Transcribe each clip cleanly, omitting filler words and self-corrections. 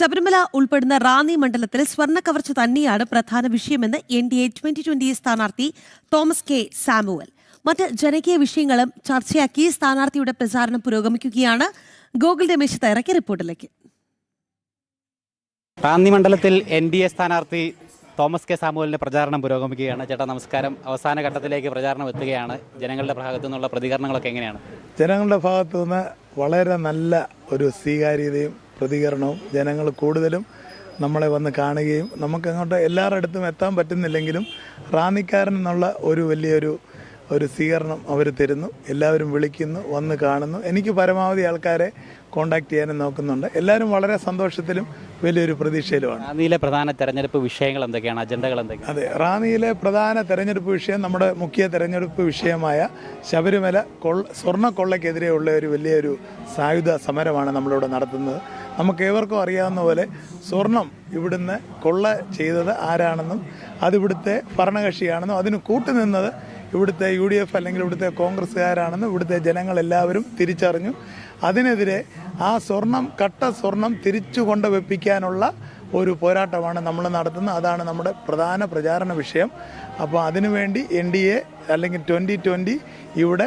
ശബരിമല ഉൾപ്പെടുന്ന റാന്നി മണ്ഡലത്തിൽ സ്വർണ്ണ കവർച്ച തന്നെയാണ് പ്രധാന വിഷയമെന്ന് NDA 2020 സ്ഥാനാർത്ഥി തോമസ് കെ സാമുവൽ. മറ്റ് ജനകീയ വിഷയങ്ങളും ചർച്ചയാക്കി സ്ഥാനാർത്ഥിയുടെ പ്രചാരണം പുരോഗമിക്കുകയാണ്. ഗോകുൽ രമേശ് തയ്യാറാക്കിയ റിപ്പോർട്ടിലേക്ക്. റാന്നി മണ്ഡലത്തിൽ NDA സ്ഥാനാർത്ഥി തോമസ് കെ സാമുവലിന്റെ പ്രചാരണം പുരോഗമിക്കുകയാണ്. ചേട്ടാ നമസ്കാരം. അവസാന ഘട്ടത്തിലേക്ക് പ്രചാരണം എത്തുകയാണ്. ജനങ്ങളുടെ ഭാഗത്തു നിന്നുള്ള പ്രതികരണങ്ങളൊക്കെ എങ്ങനെയാണ്? ജനങ്ങളുടെ ഭാഗത്തു നിന്ന് വളരെ നല്ല ഒരു സ്വീകാര്യതയും പ്രതികരണവും, ജനങ്ങൾ കൂടുതലും നമ്മളെ വന്ന് കാണുകയും നമുക്കങ്ങോട്ട് എല്ലാവരുടെ അടുത്തും എത്താൻ പറ്റുന്നില്ലെങ്കിലും റാന്നിക്കാരൻ എന്നുള്ള ഒരു വലിയൊരു സ്വീകരണം അവർ തരുന്നു. എല്ലാവരും വിളിക്കുന്നു, വന്ന് കാണുന്നു. എനിക്ക് പരമാവധി ആൾക്കാരെ കോണ്ടാക്ട് ചെയ്യാനും നോക്കുന്നുണ്ട്. എല്ലാവരും വളരെ സന്തോഷത്തിലും വലിയൊരു പ്രതീക്ഷയിലുമാണ്. റാന്നിയിലെ പ്രധാന തെരഞ്ഞെടുപ്പ് വിഷയങ്ങൾ എന്തൊക്കെയാണ്? അജണ്ടകൾ എന്തൊക്കെയാണ്? അതെ, റാന്നിയിലെ പ്രധാന തെരഞ്ഞെടുപ്പ് വിഷയം, നമ്മുടെ മുഖ്യ തെരഞ്ഞെടുപ്പ് വിഷയമായ ശബരിമല സ്വർണ്ണക്കൊള്ളയ്ക്കെതിരെയുള്ള ഒരു വലിയൊരു സായുധ സമരമാണ് നമ്മളിവിടെ നടത്തുന്നത്. നമുക്ക് ഏവർക്കും അറിയാവുന്ന പോലെ സ്വർണം ഇവിടുന്ന് കൊള്ള ചെയ്തത് ആരാണെന്നും അതിവിടുത്തെ ഭരണകക്ഷിയാണെന്നും അതിന് കൂട്ടുനിന്നത് ഇവിടുത്തെ UDF അല്ലെങ്കിൽ ഇവിടുത്തെ കോൺഗ്രസ്സുകാരാണെന്നും ഇവിടുത്തെ ജനങ്ങളെല്ലാവരും തിരിച്ചറിഞ്ഞു. അതിനെതിരെ ആ കട്ട സ്വർണം തിരിച്ചു കൊണ്ടുവെപ്പിക്കാനുള്ള ഒരു പോരാട്ടമാണ് നമ്മൾ നടത്തുന്നത്. അതാണ് നമ്മുടെ പ്രധാന പ്രചാരണ വിഷയം. അപ്പോൾ അതിനുവേണ്ടി NDA അല്ലെങ്കിൽ 2020 ഇവിടെ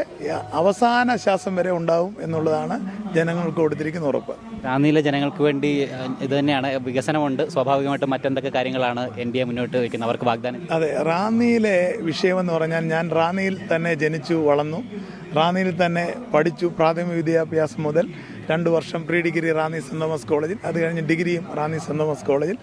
അവസാന ശ്വാസം വരെ ഉണ്ടാവും എന്നുള്ളതാണ് ജനങ്ങൾക്ക് കൊടുത്തിരിക്കുന്ന ഉറപ്പ്. റാന്നിയിലെ ജനങ്ങൾക്ക് വേണ്ടി ഇത് തന്നെയാണ്, വികസനമുണ്ട്. സ്വാഭാവികമായിട്ടും മറ്റെന്തൊക്കെ കാര്യങ്ങളാണ് NDA മുന്നോട്ട് വയ്ക്കുന്നത്, അവർക്ക് വാഗ്ദാനം? അതെ, റാന്നിയിലെ വിഷയമെന്ന് പറഞ്ഞാൽ ഞാൻ റാന്നിയിൽ തന്നെ ജനിച്ചു വളർന്നു, റാന്നിയിൽ തന്നെ പഠിച്ചു. പ്രാഥമിക വിദ്യാഭ്യാസം മുതൽ 2 വർഷം pre degree Ranni Saint Thomas കോളേജിൽ, അത് കഴിഞ്ഞ് ഡിഗ്രിയും റാന്നി സെൻറ് തോമസ് കോളേജിൽ.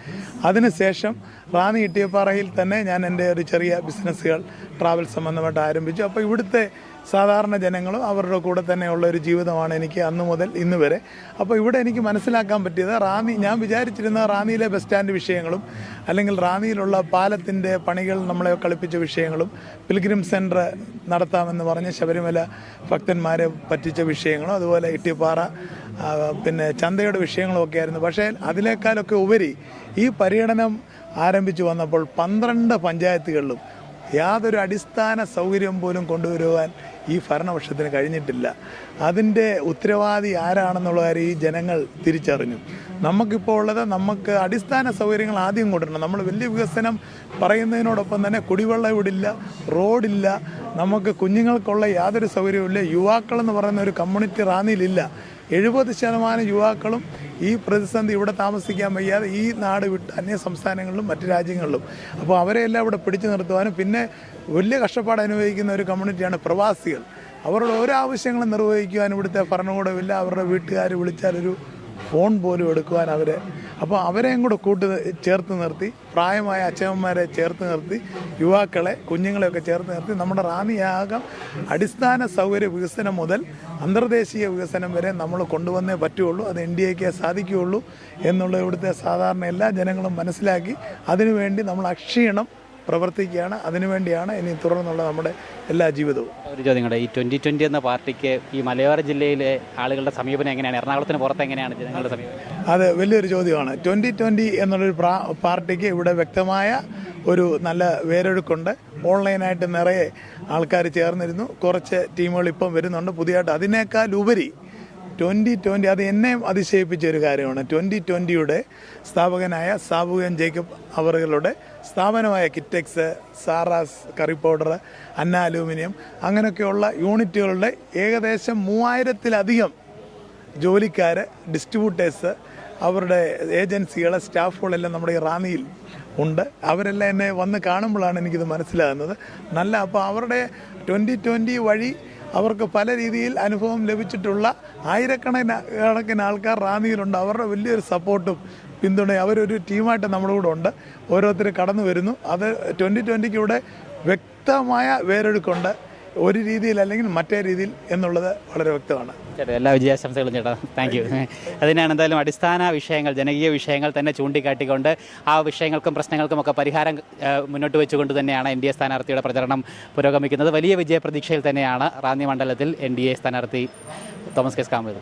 അതിനുശേഷം റാന്നി ഇട്ടിയപ്പാറയിൽ തന്നെ ഞാൻ എൻ്റെ ഒരു ചെറിയ ബിസിനസ്സുകൾ ട്രാവൽ സംബന്ധമായിട്ട് ആരംഭിച്ചു. അപ്പോൾ ഇവിടുത്തെ സാധാരണ ജനങ്ങളും അവരുടെ കൂടെ തന്നെയുള്ള ഒരു ജീവിതമാണ് എനിക്ക് അന്ന് മുതൽ ഇന്ന് വരെ. അപ്പോൾ ഇവിടെ എനിക്ക് മനസ്സിലാക്കാൻ പറ്റിയത്, ഞാൻ വിചാരിച്ചിരുന്ന റാന്നിയിലെ ബസ് സ്റ്റാൻഡ് വിഷയങ്ങളും അല്ലെങ്കിൽ റാന്നിയിലുള്ള പാലത്തിൻ്റെ പണികൾ നമ്മളെ കളിപ്പിച്ച വിഷയങ്ങളും പിൽഗ്രിം സെൻറ്റർ നടത്താമെന്ന് പറഞ്ഞ് ശബരിമല ഭക്തന്മാരെ പറ്റിച്ച വിഷയങ്ങളും അതുപോലെ ഇട്ടിപ്പാറ പിന്നെ ചന്തയുടെ വിഷയങ്ങളും ഒക്കെ ആയിരുന്നു. പക്ഷേ അതിനേക്കാളൊക്കെ ഉപരി ഈ പര്യടനം ആരംഭിച്ചു വന്നപ്പോൾ 12 പഞ്ചായത്തുകളിലും യാതൊരു അടിസ്ഥാന സൗകര്യം പോലും കൊണ്ടുവരുവാൻ ഈ ഭരണപക്ഷത്തിന് കഴിഞ്ഞിട്ടില്ല. അതിൻ്റെ ഉത്തരവാദി ആരാണെന്നുള്ള കാര്യം ഈ ജനങ്ങൾ തിരിച്ചറിഞ്ഞു. നമുക്കിപ്പോൾ ഉള്ളത്, നമുക്ക് അടിസ്ഥാന സൗകര്യങ്ങൾ ആദ്യം കൊണ്ടുവരണം. നമ്മൾ വലിയ വികസനം പറയുന്നതിനോടൊപ്പം തന്നെ കുടിവെള്ളം ഇവിടില്ല, റോഡില്ല, നമുക്ക് കുഞ്ഞുങ്ങൾക്കുള്ള യാതൊരു സൗകര്യവുമില്ല. യുവാക്കളെന്ന് പറയുന്ന ഒരു കമ്മ്യൂണിറ്റി റാന്നിയിലില്ല. 70% യുവാക്കളും ഈ പ്രതിസന്ധി ഇവിടെ താമസിക്കാൻ വയ്യാതെ ഈ നാട് വിട്ട് അന്യ സംസ്ഥാനങ്ങളിലും മറ്റു രാജ്യങ്ങളിലും. അപ്പോൾ അവരെല്ലാം ഇവിടെ പിടിച്ചു നിർത്തുവാനും പിന്നെ വലിയ കഷ്ടപ്പാട് അനുഭവിക്കുന്ന ഒരു കമ്മ്യൂണിറ്റിയാണ് പ്രവാസികൾ. അവരുടെ ഓരോ ആവശ്യങ്ങളും നിർവഹിക്കുവാൻ ഇവിടുത്തെ ഭരണകൂടമില്ല. അവരുടെ വീട്ടുകാർ വിളിച്ചാലൊരു ഫോൺ പോലും എടുക്കുവാൻ അപ്പോൾ അവരെയും കൂടെ ചേർത്ത് നിർത്തി, പ്രായമായ അച്ഛനമ്മമാരെ ചേർത്ത് നിർത്തി, യുവാക്കളെ കുഞ്ഞുങ്ങളെയൊക്കെ ചേർത്ത് നിർത്തി നമ്മുടെ റാന്നിയാകം അടിസ്ഥാന സൗകര്യ വികസനം മുതൽ അന്തർദേശീയ വികസനം വരെ നമ്മൾ കൊണ്ടുവന്നേ പറ്റുള്ളൂ. അത് NDAക്ക് സാധിക്കുകയുള്ളൂ എന്നുള്ള ഇവിടുത്തെ സാധാരണ എല്ലാ ജനങ്ങളും മനസ്സിലാക്കി അതിനുവേണ്ടി നമ്മൾ അക്ഷീണം പ്രവർത്തിക്കുകയാണ്. അതിനുവേണ്ടിയാണ് ഇനി തുടർന്നുള്ള നമ്മുടെ എല്ലാ ജീവിതവും. ഒരു ചോദ്യം കൂടെ, ഈ 2020 എന്ന പാർട്ടിക്ക് ഈ മലയോര ജില്ലയിലെ ആളുകളുടെ സമീപനം എങ്ങനെയാണ്? എറണാകുളത്തിന് പുറത്ത് എങ്ങനെയാണ് ജനങ്ങളുടെ സമീപനം? അത് വലിയൊരു ചോദ്യമാണ്. 2020 എന്നുള്ളൊരു പാർട്ടിക്ക് ഇവിടെ വ്യക്തമായ ഒരു നല്ല വേരൊഴുക്കുണ്ട്. ഓൺലൈനായിട്ട് നിറയെ ആൾക്കാർ ചേർന്നിരുന്നു. കുറച്ച് ടീമുകൾ ഇപ്പം വരുന്നുണ്ട് പുതിയതായിട്ട്. അതിനേക്കാൾ ഉപരി 2020 അത് എന്നെയും അതിശയിപ്പിച്ച ഒരു കാര്യമാണ്. 2020യുടെ സ്ഥാപകനായ സാബുകൻ ജേക്കബ് അവറുകളുടെ സ്ഥാപനമായ കിറ്റെക്സ്, സാറാസ് കറി പൗഡർ, അന്ന അലൂമിനിയം അങ്ങനെയൊക്കെയുള്ള യൂണിറ്റുകളുടെ ഏകദേശം 3000-ലധികം ജോലിക്കാർ, ഡിസ്ട്രിബ്യൂട്ടേഴ്സ്, അവരുടെ ഏജൻസികളെ, സ്റ്റാഫുകളെല്ലാം നമ്മുടെ ഈ റാന്നിയിൽ ഉണ്ട്. അവരെല്ലാം എന്നെ വന്ന് കാണുമ്പോഴാണ് എനിക്കിത് മനസ്സിലാകുന്നത്. അപ്പോൾ അവരുടെ 2020 വഴി അവർക്ക് പല രീതിയിൽ അനുഭവം ലഭിച്ചിട്ടുള്ള ആയിരക്കണക്കിന് ആൾക്കാർ റാന്നിയിലുണ്ട്. അവരുടെ വലിയൊരു സപ്പോർട്ടും പിന്തുണയും അവരൊരു ടീമായിട്ട് നമ്മുടെ കൂടെ ഉണ്ട്. ഓരോരുത്തർ കടന്നു വരുന്നു. അത് 2020ക്ക് ഇവിടെ വ്യക്തമായ വേരൊഴുക്കുണ്ട്. ഒരു രീതിയിൽ അല്ലെങ്കിൽ മറ്റേ രീതിയിൽ എന്നുള്ളത് വളരെ വ്യക്തമാണ്. ചേട്ടാ എല്ലാ വിജയാശംസകളും ചേട്ടാ. Thank you. അതിനാണ് എന്തായാലും അടിസ്ഥാന വിഷയങ്ങൾ, ജനകീയ വിഷയങ്ങൾ തന്നെ ചൂണ്ടിക്കാട്ടിക്കൊണ്ട് ആ വിഷയങ്ങൾക്കും പ്രശ്നങ്ങൾക്കുമൊക്കെ പരിഹാരം മുന്നോട്ട് വെച്ചുകൊണ്ട് തന്നെയാണ് NDA സ്ഥാനാർത്ഥിയുടെ പ്രചരണം പുരോഗമിക്കുന്നത്. വലിയ വിജയപ്രതീക്ഷയിൽ തന്നെയാണ് റാന്നി മണ്ഡലത്തിൽ NDA സ്ഥാനാർത്ഥി തോമസ് കെ സാമുവൽ.